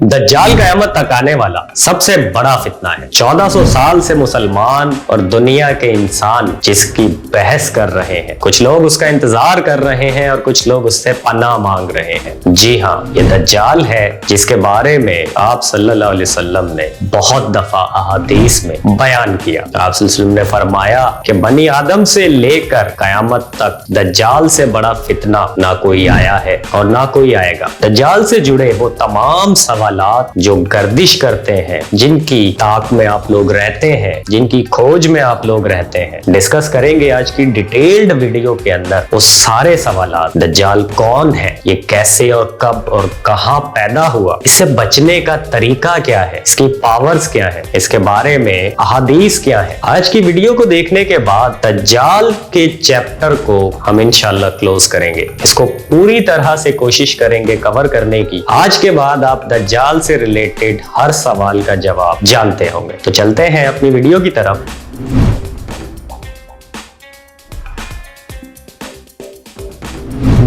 दज्जाल क़यामत तक आने वाला सबसे बड़ा फितना है। 1400 साल से मुसलमान और दुनिया के इंसान जिसकी बहस कर रहे हैं, कुछ लोग उसका इंतजार कर रहे हैं और कुछ लोग उससे पनाह मांग रहे हैं। जी हाँ, ये दज्जाल है जिसके बारे में आप सल्लल्लाहु अलैहि वसल्लम ने बहुत दफा अहादीस में बयान किया। आप सल्लल्लाहु अलैहि वसल्लम ने फरमाया कि बनी आदम से लेकर क़यामत तक दज्जाल से बड़ा फितना ना कोई आया है और ना कोई आएगा। दज्जाल से जुड़े वो तमाम सवालात जो गर्दिश करते हैं, जिनकी ताक में आप लोग रहते हैं, जिनकी खोज में आप लोग रहते हैं, डिस्कस करेंगे आज की डिटेल्ड वीडियो के अंदर वो सारे सवालात। दज्जाल कौन है, ये कैसे और कब और कहां पैदा हुआ, इससे बचने का तरीका क्या है, इसकी पावर्स क्या है, इसके बारे में अहादीस क्या है। आज की वीडियो को देखने के बाद दज्जाल के चैप्टर को हम इंशाल्लाह क्लोज करेंगे। इसको पूरी तरह से कोशिश करेंगे कवर करने की। आज के बाद आप दज्जाल से रिलेटेड हर सवाल का जवाब जानते होंगे। तो चलते हैं अपनी वीडियो की तरफ।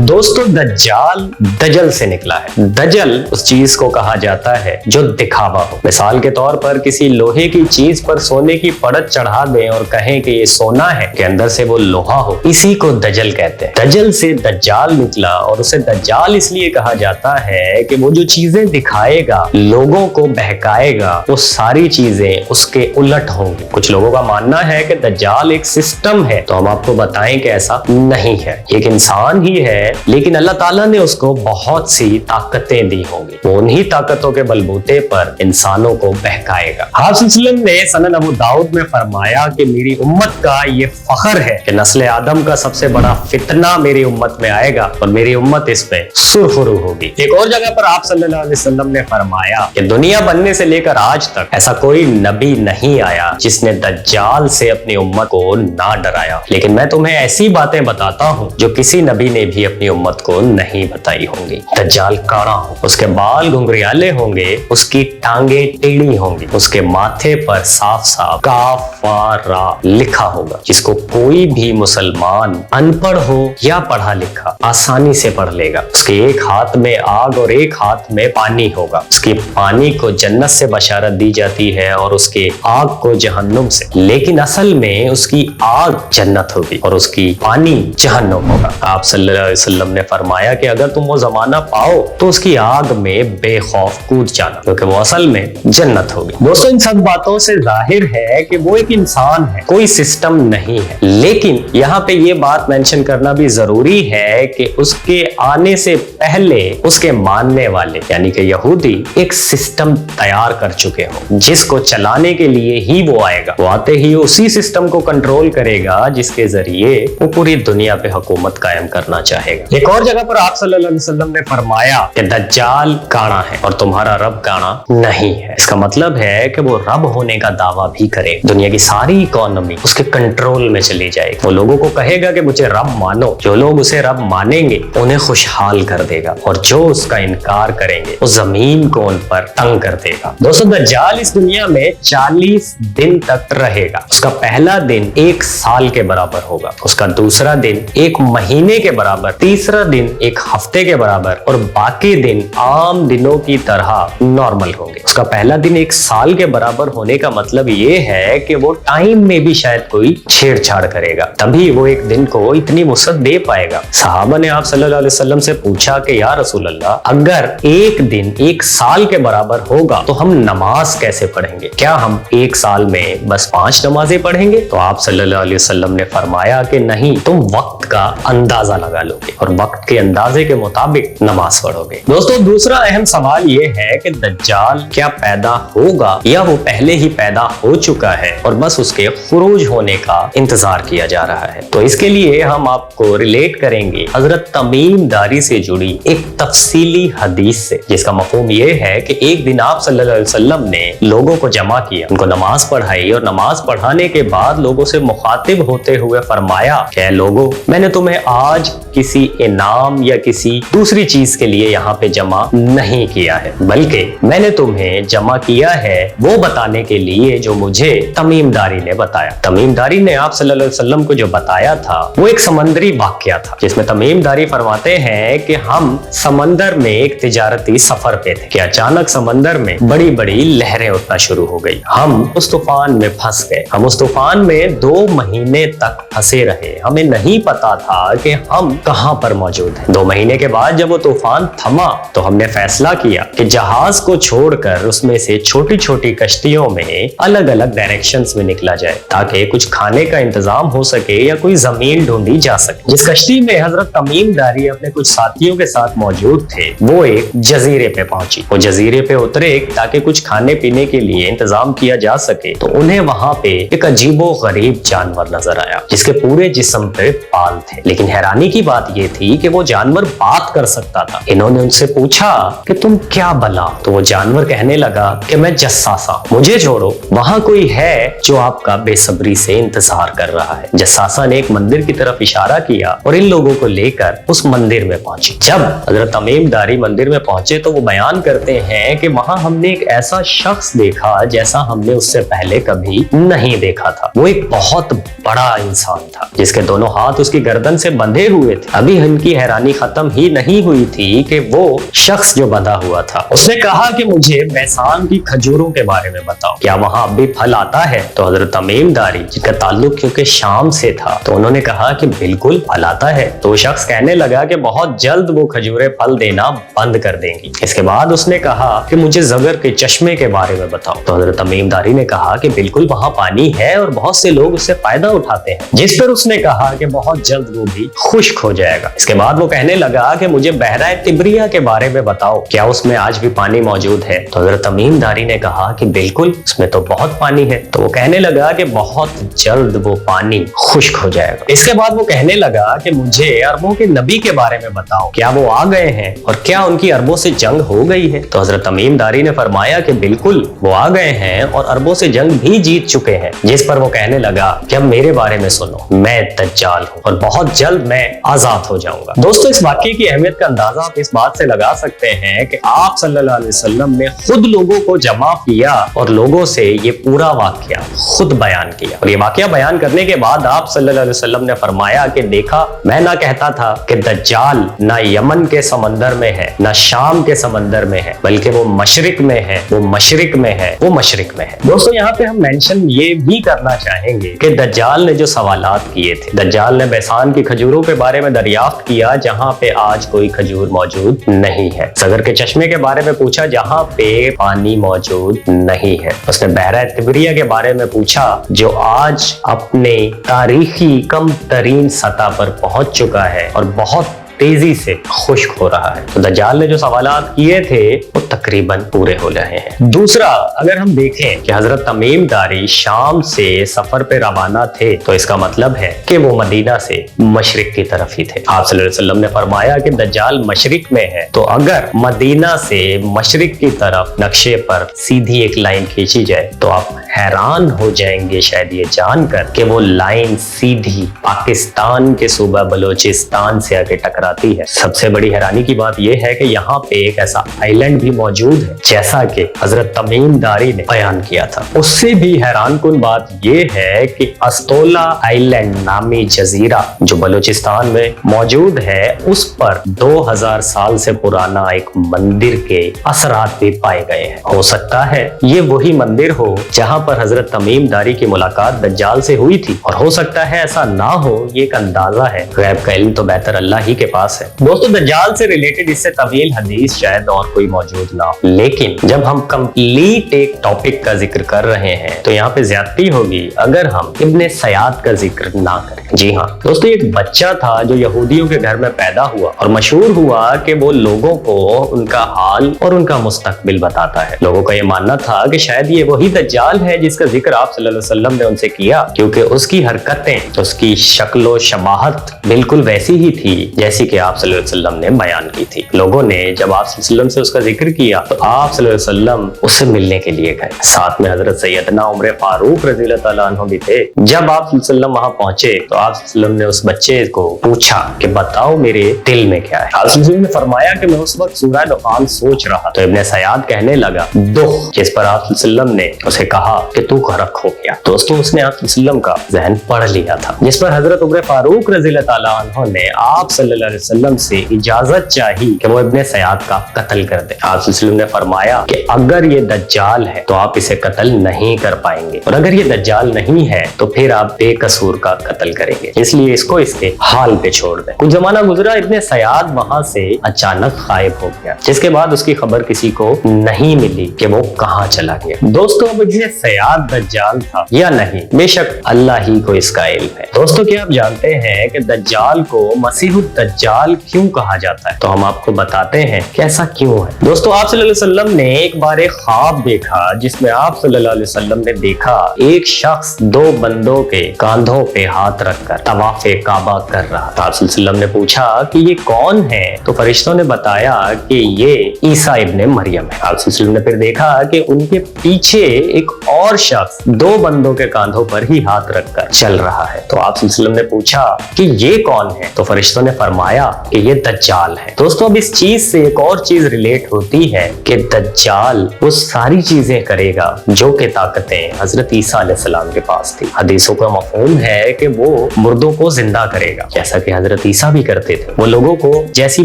दोस्तों, दज्जाल दजल से निकला है। दजल उस चीज को कहा जाता है जो दिखावा हो। मिसाल के तौर पर किसी लोहे की चीज पर सोने की परत चढ़ा दें और कहें कि ये सोना है, के अंदर से वो लोहा हो, इसी को दजल कहते हैं। दजल से दज्जाल निकला और उसे दज्जाल इसलिए कहा जाता है कि वो जो चीजें दिखाएगा, लोगों को बहकाएगा, वो सारी चीजें उसके उलट होंगी। कुछ लोगों का मानना है कि दज्जाल एक सिस्टम है, तो हम आपको बताएं कि ऐसा नहीं है। एक इंसान ही है, लेकिन अल्लाह ताला ने उसको बहुत सी ताकतें दी होंगी। वो उन्हीं ताकतों के बलबूते पर इंसानों को बहकाएगा। आप सल्लल्लाहु ने सनद अबू दाऊद में फरमाया कि मेरी उम्मत का ये फख्र है कि नस्ल आदम का सबसे बड़ा फितना मेरी उम्मत में आएगा और मेरी उम्मत इस पे सुरखरू होगी। एक और जगह पर आप सल्लल्लाहु अलैहि वसल्लम ने फरमाया कि दुनिया बनने से लेकर आज तक ऐसा कोई नबी नहीं आया जिसने दज्जाल से अपनी उम्मत को ना डराया। लेकिन मैं तुम्हें ऐसी बातें बताता हूँ जो किसी नबी ने भी अपनी उम्मत को नहीं बताई होंगी। दज्जाल काड़ा हो, उसके बाल घुंघरियाले होंगे, उसकी टांगे टेढ़ी होंगी, उसके माथे पर साफ साफ काफारा लिखा होगा, जिसको कोई भी मुसलमान अनपढ़ हो या पढ़ा लिखा आसानी से पढ़ लेगा। उसके एक हाथ में आग और एक हाथ में पानी होगा। उसके पानी को जन्नत से बशारत दी जाती है और उसके आग को जहन्नुम से, लेकिन असल में उसकी आग जन्नत होगी और उसकी पानी जहन्नुम होगा। आप सल्लल्लाहु अलैहि वसल्लम ने फरमाया कि अगर तुम वो जमाना पाओ तो उसकी आग में बेखौफ कूद जाना, क्योंकि वो असल में जन्नत होगी। दोस्तों, इन सब बातों से जाहिर है कि वो एक इंसान है, कोई सिस्टम नहीं है। लेकिन यहाँ पे ये बात मेंशन करना भी जरूरी है कि उसके आने से पहले उसके मानने वाले यानी कि यहूदी एक सिस्टम तैयार कर चुके हो, जिसको चलाने के लिए ही वो आएगा। वो आते ही उसी सिस्टम को कंट्रोल करेगा जिसके जरिए वो पूरी दुनिया पे हुकूमत कायम करना चाहेगा। एक और जगह पर आप सल्लल्लाहु अलैहि वसल्लम ने फरमाया कि दज्जाल काना है और तुम्हारा रब काना नहीं है। इसका मतलब है कि वो रब होने का दावा भी करे, दुनिया की सारी इकोनॉमी उसके कंट्रोल में चली जाएगी। वो लोगों को कहेगा कि मुझे रब मानो, जो लोग उसे रब मानेंगे उन्हें खुशहाल कर देगा और जो उसका इनकार करेंगे वो जमीन को उन पर तंग कर देगा। दोस्तों, दज्जाल इस दुनिया में 40 दिन तक रहेगा। उसका पहला दिन 1 साल के बराबर होगा, उसका दूसरा दिन 1 महीने के बराबर, तीसरा दिन 1 हफ्ते के बराबर और बाकी दिन आम दिनों की तरह नॉर्मल होंगे। उसका पहला दिन 1 साल के बराबर होने का मतलब ये है कि वो टाइम में भी शायद कोई छेड़छाड़ करेगा, तभी वो एक दिन को इतनी मुहलत दे पाएगा। सहाबा ने आप सल्लल्लाहु अलैहि वसल्लम से पूछा कि या रसूल अल्लाह, अगर एक दिन 1 साल के बराबर होगा तो हम नमाज कैसे पढ़ेंगे? क्या हम 1 साल में बस 5 नमाजें पढ़ेंगे? तो आप सल्लल्लाहु अलैहि वसल्लम ने फरमाया कि नहीं, तुम वक्त का अंदाजा लगा लोगे और वक्त के अंदाजे के मुताबिक नमाज पढ़ोगे। दोस्तों, दूसरा अहम सवाल ये है कि दज्जाल क्या पैदा होगा या वो पहले ही पैदा हो चुका है और बस उसके खुरूज होने का इंतजार किया जा रहा है। तो इसके लिए हम आपको रिलेट करेंगे हजरत तमीम दारी से जुड़ी एक तफसीली हदीस से, जिसका मफहूम ये है कि एक दिन आप सल्लल्लाहु अलैहि वसल्लम ने लोगों को जमा किया, उनको नमाज पढ़ाई और नमाज पढ़ाने के बाद लोगों से मुखातिब होते हुए फरमाया कि लोगों, मैंने तुम्हें आज किसी इनाम या किसी दूसरी चीज के लिए यहाँ पे जमा नहीं किया है, बल्कि मैंने तुम्हें जमा किया है वो बताने के लिए जो मुझे तमीमदारी ने बताया। तमीमदारी ने आप सल्लल्लाहु अलैहि वसल्लम को जो बताया था वो एक समंदरी वाकया था, जिसमें तमीमदारी फरमाते हैं कि हम समंदर में एक तिजारती सफर पे थे कि अचानक समंदर में बड़ी बड़ी लहरें उठना शुरू हो गई। हम उस तूफान में फंस गए। हम उस तूफान में 2 महीने तक फंसे रहे। हमें नहीं पता था कि हम कहां पर मौजूद हैं। 2 महीने के बाद जब वो तूफान थमा तो हमने फैसला किया कि जहाज को छोड़कर उसमें से छोटी छोटी कश्तियों में अलग अलग डायरेक्शंस में निकला जाए ताकि कुछ खाने का इंतजाम हो सके या कोई जमीन ढूंढी जा सके। जिस कश्ती में हजरत तमीमदारी अपने कुछ साथियों के साथ मौजूद थे वो एक जजीरे पे पहुंची। वो जजीरे पे उतरे ताकि कुछ खाने पीने के लिए इंतजाम किया जा सके, तो उन्हें वहां पे एक अजीबो गरीब जानवर नजर आया जिसके पूरे जिस्म पे बाल थे। लेकिन हैरानी की बात ये थी कि वो जानवर बात कर सकता था। इन्होंने उनसे पूछा कि तुम क्या बला? तो वो जानवर कहने लगा कि मैं जस्सासा हूं, मुझे छोड़ो, वहां कोई है जो आपका बेसब्री से इंतजार कर रहा है। जस्सासा ने एक मंदिर की तरफ इशारा किया और इन लोगों को लेकर उस मंदिर में पहुंची। जब हजरत तमीमदारी मंदिर में पहुंचे तो वो बयान करते हैं कि वहां हमने एक ऐसा शख्स देखा जैसा हमने उससे पहले कभी नहीं देखा था। वो एक बहुत बड़ा इंसान था जिसके दोनों हाथ उसकी गर्दन से बंधे हुए थे। अभी इनकी हैरानी खत्म ही नहीं हुई थी कि वो शख्स जो बंधा हुआ था उसने कहा कि मुझे बैसान की खजूरों के बारे में बताओ, क्या वहां अब भी फल आता है? तो हजरत तमीमदारी जिनका ताल्लुक क्योंकि शाम से था तो उन्होंने कहा कि बिल्कुल फल आता है। तो शख्स कहने लगा कि बहुत जल्द वो खजूरें फल देना बंद कर देंगी। इसके बाद उसने कहा कि मुझे ज़गर के चश्मे के बारे में बताओ। तो हजरत तमीमदारी ने कहा कि बिल्कुल वहां पानी है और बहुत से लोग उससे फायदा उठाते हैं। जिस पर उसने कहा कि बहुत जल्द वो भी खुश्क हो जाएगा। इसके बाद वो कहने लगा कि मुझे बहरा तिब्रिया के बारे में बताओ, क्या उसमें आज भी पानी मौजूद है? तो हजरत तमीमदारी ने कहा कि बिल्कुल उसमें तो बहुत पानी है। तो वो कहने लगा कि बहुत जल्द वो पानी खुश्क हो जाएगा। इसके बाद वो कहने लगा कि मुझे अरबों के नबी के बारे में बताओ, क्या वो आ गए हैं और क्या उनकी अरबों से जंग हो गई है? तो हजरत तमीमदारी ने फरमाया कि बिल्कुल वो आ गए हैं और अरबों से जंग भी जीत चुके हैं। जिस पर वो कहने लगा कि अब मेरे बारे में सुनो, मैं दज्जाल हूँ और बहुत जल्द मैं आजाद हो जाऊंगा। दोस्तों, इस वाकये की अहमियत का अंदाजा आप इस बात से लगा सकते हैं कि आप सल्लल्लाहु अलैहि वसल्लम ने खुद लोगों को जमा किया और लोगों से ये पूरा वाकया खुद बयान किया। और ये वाकया बयान करने के बाद आप सल्लल्लाहु अलैहि वसल्लम ने फरमाया कि देखा, मैं ना कहता था कि दज्जाल ना यमन के समंदर में है ना शाम के समंदर में है, बल्कि वो मशरिक में है, वो मशरिक में है, वो मशरिक में है। दोस्तों, यहाँ पे हम मेंशन ये भी करना चाहेंगे कि दज्जाल ने जो सवालात किए थे, दज्जाल ने बैसान की खजूरों के बारे में दरियाफ्त किया जहाँ पे आज कोई खजूर मौजूद नहीं है। ज़गर के चश्मे के बारे में पूछा जहाँ पे पानी मौजूद नहीं है। उसने बहरा तिब्रिया के बारे में पूछा जो आज अपने तारीखी कम तरीन सतह पर पहुंच चुका है और बहुत तेजी से खुश्क हो रहा है। तो दज्जाल ने जो सवालात किए थे वो तकरीबन पूरे हो रहे हैं। दूसरा, अगर हम देखें कि हजरत तमीमदारी शाम से सफर पे रवाना थे तो इसका मतलब है कि वो मदीना से मशरिक की तरफ ही थे। आप सल्लल्लाहु अलैहि वसल्लम ने फरमाया कि दज्जाल मशरिक में है, तो अगर मदीना से मशरिक की तरफ नक्शे पर सीधी एक लाइन खींची जाए तो आप हैरान हो जाएंगे शायद ये जानकर कि वो लाइन सीधी पाकिस्तान के सूबा बलोचिस्तान से आके टकराती है। सबसे बड़ी हैरानी की बात यह है कि यहाँ पे एक ऐसा आइलैंड भी मौजूद है जैसा कि हजरत तमीमदारी ने बयान किया था। उससे भी हैरान कुन बात यह है कि अस्तोला आइलैंड नामी जजीरा जो बलोचिस्तान में मौजूद है, उस पर 2000 साल से पुराना एक मंदिर के असरात भी पाए गए हैं। हो सकता है ये वही मंदिर हो जहाँ पर हजरत तमीमदारी की मुलाकात दज्जाल से हुई थी, और हो सकता है ऐसा ना हो, ये एक अंदाजा है। गैब का इल्म तो बेहतर अल्लाह ही के पास है। दोस्तों, दज्जाल से रिलेटेड इससे तवील हदीस शायद और कोई मौजूद ना हो, लेकिन जब हम कंप्लीट एक टॉपिक का जिक्र कर रहे हैं तो यहाँ पे ज्यादती होगी अगर हम इब्ने सयाद का जिक्र ना करें। जी हाँ दोस्तों, एक बच्चा था जो यहूदियों के घर में पैदा हुआ और मशहूर हुआ कि वो लोगों को उनका हाल और उनका मुस्तकबिल बताता है। लोगों का ये मानना था कि शायद ये वही दज्जाल है है जिसका जिक्र आप सल्लल्लाहु अलैहि वसल्लम ने उनसे किया, क्योंकि उसकी हरकतें, उसकी शक्लो शबाहत बिल्कुल वैसी ही थी जैसी कि आप सल्लल्लाहु अलैहि वसल्लम ने बयान की थी। लोगों ने जब आप सल्लल्लाहु अलैहि वसल्लम से उसका जिक्र किया तो आप सल्लल्लाहु अलैहि वसल्लम उससे मिलने के लिए गए। साथ में हजरत सैयदना उमर फारूक रज़ियल्लाहु तआला अन्हु भी थे। जब आप सल्लल्लाहु अलैहि वसल्लम वहां पहुंचे तो आप सल्लल्लाहु अलैहि वसल्लम ने उस बच्चे को पूछा कि बताओ मेरे दिल में क्या है। आप सल्लल्लाहु अलैहि वसल्लम ने फरमाया कि मैं उस वक्त सूरह दुखान सोच रहा। तो इब्ने सयाद कहने लगा दुख, जिस पर आप सल्लल्लाहु अलैहि वसल्लम ने उसे कहा कि तू गरक हो गया। दोस्तों उसने आप सल्लल्लाहु अलैहि वसल्लम का ज़हन पढ़ लिया था, जिस पर हजरत उमर फारूक रज़ियल्लाहु तआला अन्हु ने आप सल्लल्लाहु अलैहि वसल्लम से इजाजत चाही कि वो इब्ने सयाद का कत्ल कर दे। आप सल्लल्लाहु अलैहि वसल्लम ने फरमाया कि अगर ये दज्जाल है तो आप इसे कत्ल नहीं कर पाएंगे, और अगर ये दज्जाल नहीं है तो फिर आप बेकसूर का कत्ल करेंगे, इसलिए इसको इसके हाल पे छोड़ दें। कुछ जमाना गुजरा, इब्ने सयाद वहां से अचानक गायब हो गया, जिसके बाद उसकी खबर किसी को नहीं मिली कि वो कहाँ चला गया। दोस्तों अब इब्ने सयाद दज्जाल था या नहीं, बेशक अल्लाह ही को इसका इल्म है। दोस्तों क्या आप जानते हैं कि दज्जाल को मसीहुद दज्जाल क्यों कहा जाता है? तो हम आपको बताते हैं कि ऐसा क्यों है। दोस्तों आप सल्लल्लाहु अलैहि वसल्लम ने एक बार एक ख्वाब देखा, जिसमें आप सल्लल्लाहु अलैहि वसल्लम ने देखा एक शख्स दो बंदों के कांधों पे हाथ रखकर तवाफ़े काबा कर रहा था। आप सल्लल्लाहु अलैहि वसल्लम ने पूछा कि ये कौन है? तो फरिश्तों ने बताया कि ये ईसा इब्ने मरियम है। आप सल्लल्लाहु अलैहि वसल्लम ने फिर देखा कि उनके पीछे एक और शख्स दो बंदों के कांधों पर ही हाथ रखकर चल रहा है। तो आप सल्लल्लाहु अलैहि वसल्लम ने पूछा कि ये कौन है? तो फरिश्तों ने फरमाया कि ये दज्जाल है। दोस्तों अब इस चीज से एक और चीज रिलेट होती है कि दज्जाल वो सारी चीजें करेगा जो कि ताकतें हजरत ईसा अलैहिस्सलाम के पास थी। हदीसों का मफ़हूम है कि वो मुर्दों को जिंदा करेगा, जैसा कि हजरत ईसा भी करते थे। वो लोगों को जैसी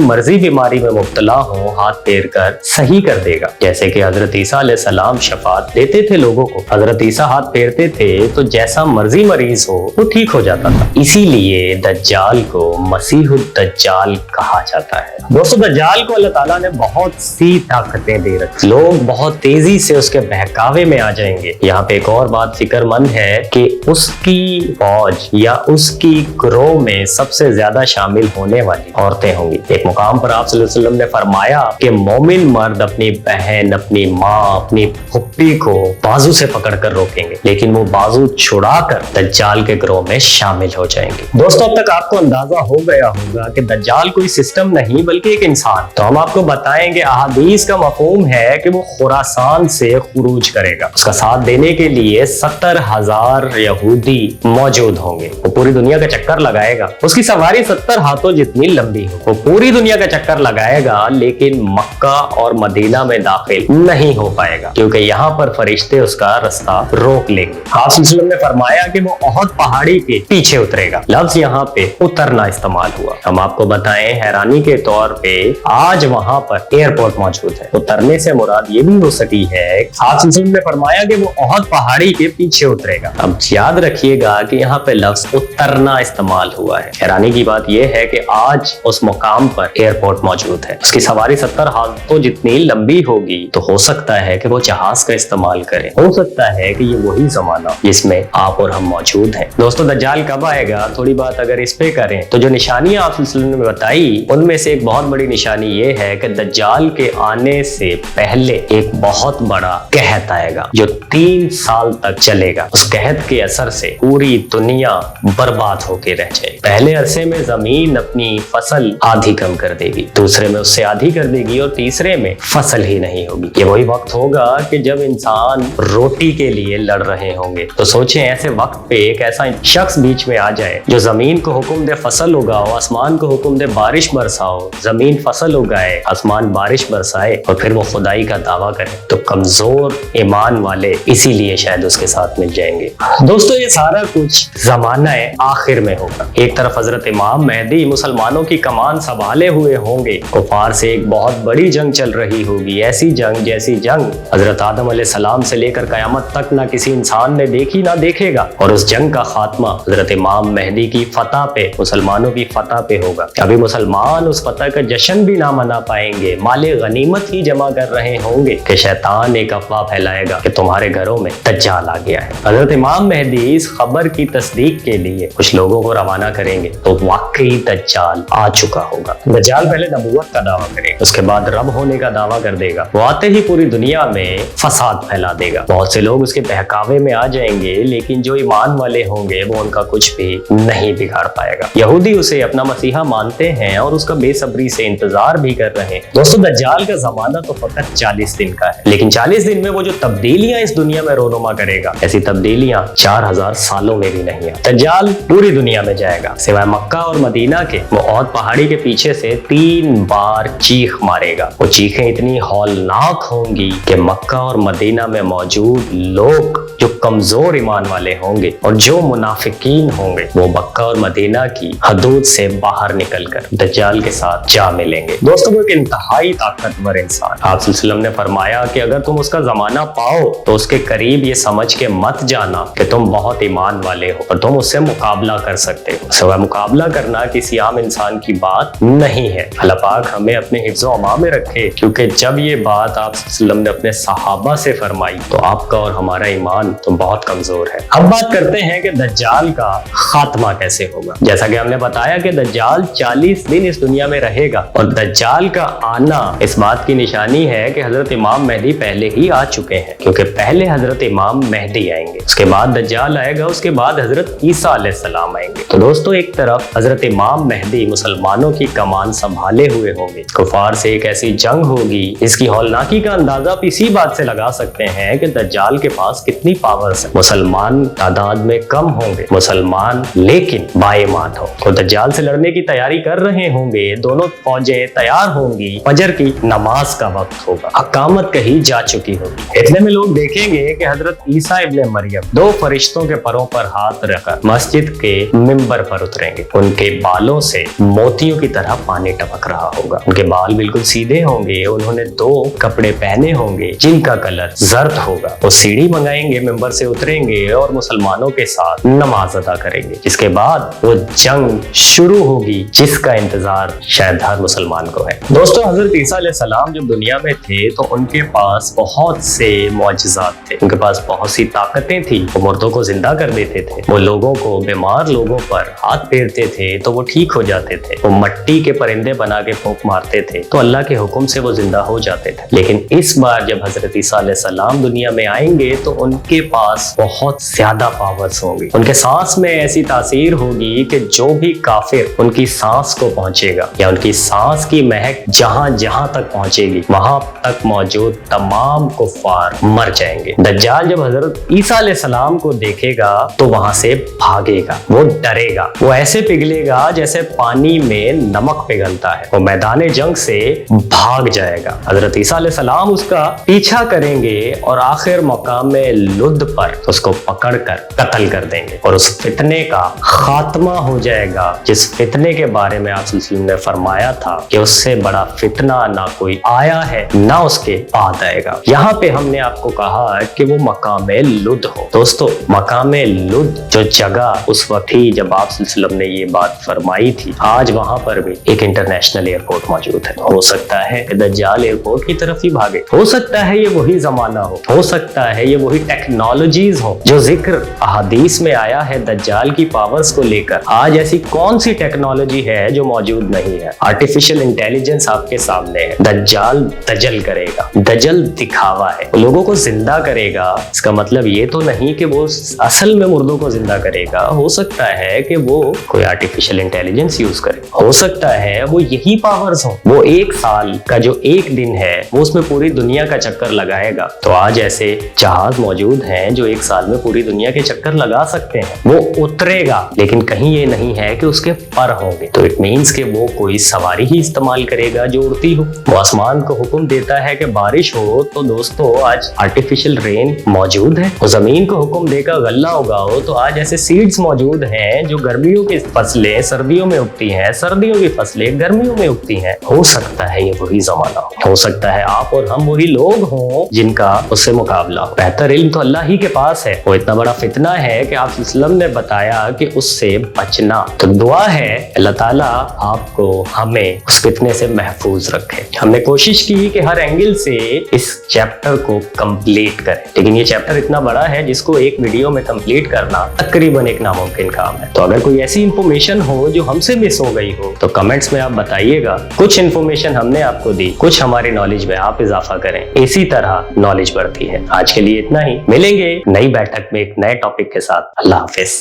मर्जी बीमारी में मुब्तला हो हाथ फेर कर सही कर देगा, जैसे कि हजरत ईसा अलैहिस्सलाम शफात देते थे लोगों को। हजरत ईसा हाथ फेरते थे तो जैसा मर्जी मरीज हो वो ठीक हो जाता था। इसीलिए दज्जाल को मसीहुद दज्जाल कहा जाता है। दोस्तों दज्जाल को अल्लाह ताला ने बहुत सी ताकतें दे रखी, लोग बहुत तेजी से उसके बहकावे में आ जाएंगे। यहाँ पे एक और बात फिक्रमंद है कि उसकी फौज या उसकी ग्रोह में सबसे ज्यादा शामिल होने वाली औरतें होंगी। एक मुकाम पर आप सल्लल्लाहु अलैहि वसल्लम ने फरमाया कि मोमिन मर्द अपनी बहन, अपनी माँ, अपनी फुप्पी को बाजू से पकड़कर रोकेंगे, लेकिन वो बाजू छुड़ाकर दज्जाल के ग्रोह में शामिल हो जाएंगे। दोस्तों अब तक आपको अंदाजा हो गया होगा कि दज्जाल कोई सिस्टम नहीं बल्कि एक इंसान। तो हम आपको बताएंगे अहादीस का मफहूम है कि वो खुरासान से खुरूज करेगा। उसका साथ देने के लिए 70,000 यहूदी मौजूद होंगे। वो पूरी दुनिया का चक्कर लगाएगा। उसकी सवारी 70 हाथों जितनी लंबी हो। वो पूरी दुनिया का चक्कर लगाएगा, लेकिन मक्का और मदीना में दाखिल नहीं हो पाएगा, क्योंकि यहाँ पर फरिश्ते उसका रास्ता रोक लेंगे। आप सल्लल्लाहु अलैहि वसल्लम ने फरमाया कि वो ओहद पहाड़ी के पीछे उतरेगा। लफ्ज यहाँ पे उतरना इस्तेमाल हुआ। हम आपको बताएं हैरानी के तौर पे आज वहां पर एयरपोर्ट मौजूद है। उतरने से मुराद ये भी हो सकी है, आप सल्लल्लाहु अलैहि वसल्लम ने फरमाया कि वो ओहद पहाड़ी के पीछे उतरेगा। अब याद रखिएगा कि यहाँ पे लफ्ज उतरना इस्तेमाल हुआ है। हैरानी की बात यह है कि आज उस मुकाम पर एयरपोर्ट मौजूद है। उसकी सवारी 70 हाथों जितनी लंबी होगी, तो हो सकता है कि वो जहाज का इस्तेमाल करें। हो सकता है कि ये वही जमाना जिसमें आप और हम मौजूद हैं। दोस्तों दज्जाल कब आएगा, थोड़ी बात अगर इस पे करें तो जो निशानियां आप सल्लल्लाहु अलैहि वसल्लम ने बताई, उनमें से एक बहुत बड़ी निशानी ये है कि दज्जाल के आने से पहले एक बहुत बड़ा कहत आएगा जो 3 साल तक चलेगा। उस कहत के असर से पूरी दुनिया बर्बाद होके रह जाएगी। पहले अरसे में जमीन अपनी फसल आधी कम कर देगी, दूसरे में उससे आधी कर देगी, और तीसरे में फसल ही नहीं होगी। ये वही वक्त होगा कि जब इंसान रोटी के लिए लड़ रहे होंगे। तो सोचें ऐसे वक्त पे एक ऐसा शख्स बीच में आ जाए जो जमीन को हुक्म दे फसल उगाओ, आसमान को हुक्म दे बारिश बरसाओ, जमीन फसल उगाए, आसमान बारिश बरसाए, और फिर वो खुदाई का दावा करे, तो कमजोर ईमान वाले इसीलिए शायद उसके साथ मिल जाएंगे। दोस्तों ये सारा कुछ जमाना आखिर में होगा। एक तरफ हजरत इमाम मेहदी मुसलमानों की कमान संभाले हुए होंगे, कुफार से एक बहुत बड़ी जंग चल रही होगी। ऐसी जंग जैसी जंग हजरत आदम अलैहिस्सलाम से लेकर कयामत तक ना किसी इंसान ने देखी ना देखेगा, और उस जंग का खात्मा हजरत इमाम मेहदी की फतह पे, मुसलमानों की फतह पे होगा। अभी मुसलमान उस फतह का जश्न भी ना मना पाएंगे, माले गनीमत ही जमा कर रहे होंगे कि शैतान एक अफवाह फैलाएगा कि तुम्हारे घरों में दज्जाल आ गया है। हजरत इमाम मेहदी इस खबर की तस्दीक के लिए कुछ लोगों को रवाना करेंगे, तो वाकई दज्जाल आ चुका होगा। दज्जाल पहले नबूवत का दावा करेगा, उसके बाद रब होने का दावा कर देगा। वो आते ही पूरी दुनिया में फसाद फैला देगा, बहुत बहुत से लोग उसके बहकावे में आ जाएंगे, लेकिन जो ईमान वाले होंगे वो उनका कुछ भी नहीं बिगाड़ पाएगा। यहूदी उसे अपना मसीहा मानते हैं और उसका बेसब्री से इंतजार भी कर रहे हैं। दोस्तों, दज्जाल का जमाना तो फकत 40 दिन का है, लेकिन 40 दिन में वो जो तब्दीलियां इस दुनिया में रोनुमा करेगा, ऐसी तब्दीलियां 4000 सालों में भी नहीं है। दज्जाल पूरी दुनिया में जाएगा, सिवाय मक्का और मदीना के। वो और पहाड़ी के पीछे से 3 बार चीख मारेगा। वो चीखें इतनी हौलनाक होंगी कि मक्का और मदीना में मौजूद लोग जो कमजोर ईमान वाले होंगे और जो मुनाफिकीन होंगे, वो मक्का और मदीना की हदूद से बाहर निकलकर दज्जाल के साथ जा मिलेंगे। दोस्तों, वो एक इंतहाई ताकतवर इंसान। आप सल्लल्लाहु अलैहि वसल्लम ने फरमाया कि अगर तुम उसका जमाना पाओ तो उसके करीब ये समझ के मत जाना कि तुम बहुत ईमान वाले हो और तुम उससे मुकाबला कर सकते हो। सिवाय मुकाबला करना किसी आम इंसान की बात नहीं है। अल्लाह पाक हमें अपने हिफ्ज़ व अमा में रखे, क्योंकि जब ये बात आप सल्लल्लाहु अलैहि वसल्लम ने अपने सहाबा से फरमाई तो आपका और हमारा ईमान तो बहुत कमजोर है। अब बात करते हैं कि दज्जाल का खात्मा कैसे होगा। जैसा कि हमने बताया कि दज्जाल 40 दिन इस दुनिया में रहेगा और दज्जाल का आना इस बात की निशानी है कि हजरत इमाम मेहदी पहले ही आ चुके हैं, क्योंकि पहले हजरत इमाम मेहदी आएंगे, उसके बाद दज्जाल आएगा, उसके बाद हजरत ईसा अलैहिस्सलाम आएंगे। तो दोस्तों, एक तरफ हजरत इमाम मेहदी मुसलमानों की कमान संभाले हुए होंगे, कुफार से एक ऐसी जंग होगी जिसकी हौलनाकी का अंदाजा आप इसी बात से लगा सकते हैं कि दज्जाल के पास कितनी पावर्स है। मुसलमान तादाद में कम होंगे, मुसलमान लेकिन बाईमान हो, तो दज्जाल से लड़ने की तैयारी कर रहे होंगे। दोनों फौजें तैयार होंगी, फजर की नमाज का वक्त होगा, अकामत कही जा चुकी होगी। इतने में लोग देखेंगे कि हजरत ईसा इब्ने मरियम 2 फरिश्तों के परों पर हाथ रखकर मस्जिद के मिंबर पर उतरेंगे। उनके बालों से मोतियों की तरह पानी टपक रहा होगा, उनके बाल बिल्कुल सीधे होंगे, उन्होंने 2 कपड़े पहने होंगे जिनका कलर जर्द होगा। वो सीढ़ी मंगाएंगे, मिंबर से उतरेंगे और मुसलमानों के साथ नमाज अदा करेंगे। इसके बाद वो जंग शुरू होगी जिसका इंतजार शायद हर मुसलमान को है। दोस्तों, हजरत ईसा अलैहिस्सलाम जब दुनिया में थे तो उनके पास बहुत से मौजज़ात थे, उनके पास बहुत सी ताकतें थी। वो मुर्दों को जिंदा कर देते थे, वो लोगों को, बीमार लोगों पर हाथ फेरते थे तो वो ठीक हो जाते थे, वो मट्टी के परिंदे बना के फूंक मारते थे तो अल्लाह के हुक्म से वो जिंदा हो जाते थे। लेकिन इस बार जब हजरत ईसा अलैहिस्सलाम दुनिया में आएंगे तो उनके पास बहुत ज्यादा पावर्स होंगी। उनके सांस में ऐसी तासीर होगी कि जो भी काफिर उनकी सांस को पहुंचेगा या उनकी सांस की महक जहां जहां तक पहुंचेगी वहां तक मौजूद तमाम कुफ्फार मर जाएंगे। दज्जाल जब हजरत ईसा अलैहिस्सलाम को देखेगा तो वहां से भागेगा, वो डरेगा, वो ऐसे पिघलेगा जैसे पानी में नमक पिघलता है। वो मैदान जंग से भाग जाएगा। हजरत ईसा अलैहिस्सलाम उसका पीछा करेंगे और आखिर मकाम लुद पर उसको पकड़कर कत्ल कर देंगे और उस फितने का खात्मा हो जाएगा जिस फितने के बारे में आप ने फरमाया था कि उससे बड़ा फितना ना कोई आया है ना उसके बाद आएगा। यहाँ पे हमने आपको कहा कि वो मकाम लुद हो। दोस्तों, मकाम लुद जो जगह उस वक्त थी जब आप ने ये बात फरमाई थी, आज वहां पर भी एक इंटरनेशनल एयरपोर्ट मौजूद है। हो सकता है दज्जाल एयरपोर्ट की तरफ ही भागे, हो सकता है ये वही जमाना हो सकता है ये वही टेक्नोलॉजीज हो जो जिक्र अहादीस में आया है दज्जाल की पावर्स को लेकर। आज ऐसी कौन सी टेक्नोलॉजी है जो मौजूद नहीं है? आर्टिफिशियल इंटेलिजेंस आपके सामने है। दज्जाल दजल करेगा, दजल दिखावा है, लोगों को जिंदा करेगा। इसका मतलब ये तो नहीं कि वो असल में मुर्दों को जिंदा करेगा। हो सकता है कि वो कोई आर्टिफिशियल इंटेलिजेंस यूज करे, हो सकता है वो यही पावर्स हो। वो 1 साल का जो 1 दिन है वो उसमें पूरी दुनिया का चक्कर लगाएगा। तो आज ऐसे जहाज मौजूद हैं जो 1 साल में पूरी दुनिया के चक्कर लगा सकते हैं। वो उतरेगा, लेकिन कहीं ये नहीं है कि उसके पर होंगे। तो इट मीन्स कि वो कोई सवारी ही इस्तेमाल करेगा जो उड़ती हो। वो आसमान को हुक्म देता है कि बारिश हो, तो दोस्तों आज आर्टिफिशियल रेन मौजूद है। वो जमीन को हुक्म देकर गल्ला उगाओ, तो आज ऐसे सीड्स मौजूद हैं जो गर्मियों की फसलें सर्दियों में उगती हैं, सर्दियों की फसलें गर्मियों में उगती हैं। हो सकता है ये वही जमाना हो सकता है आप और हम वही लोग हों जिनका उससे मुकाबला हो। बेहतर इल्म तो अल्लाह ही के पास है। वो इतना बड़ा फितना है कि आप इस्लाम ने बताया कि उससे बचना। तो दुआ है अल्लाह ताला आपको हमें उस फितने से महफूज रखे। हमने कोशिश की कि हर एंगल से इस चैप्टर को कंप्लीट करें, लेकिन ये चैप्टर इतना बड़ा है जिसको एक वीडियो में कंप्लीट करना तकरीबन एक नामुमकिन काम है। तो अगर कोई ऐसी इंफॉर्मेशन हो जो हमसे मिस हो गई हो तो कमेंट्स में आप बताइएगा। कुछ इंफॉर्मेशन हमने आपको दी, कुछ हमारी नॉलेज में आप इजाफा करें। इसी तरह नॉलेज बढ़ती है। आज के लिए इतना ही, मिलेंगे नई बैठक में एक नए टॉपिक के साथ। अल्लाह हाफिज।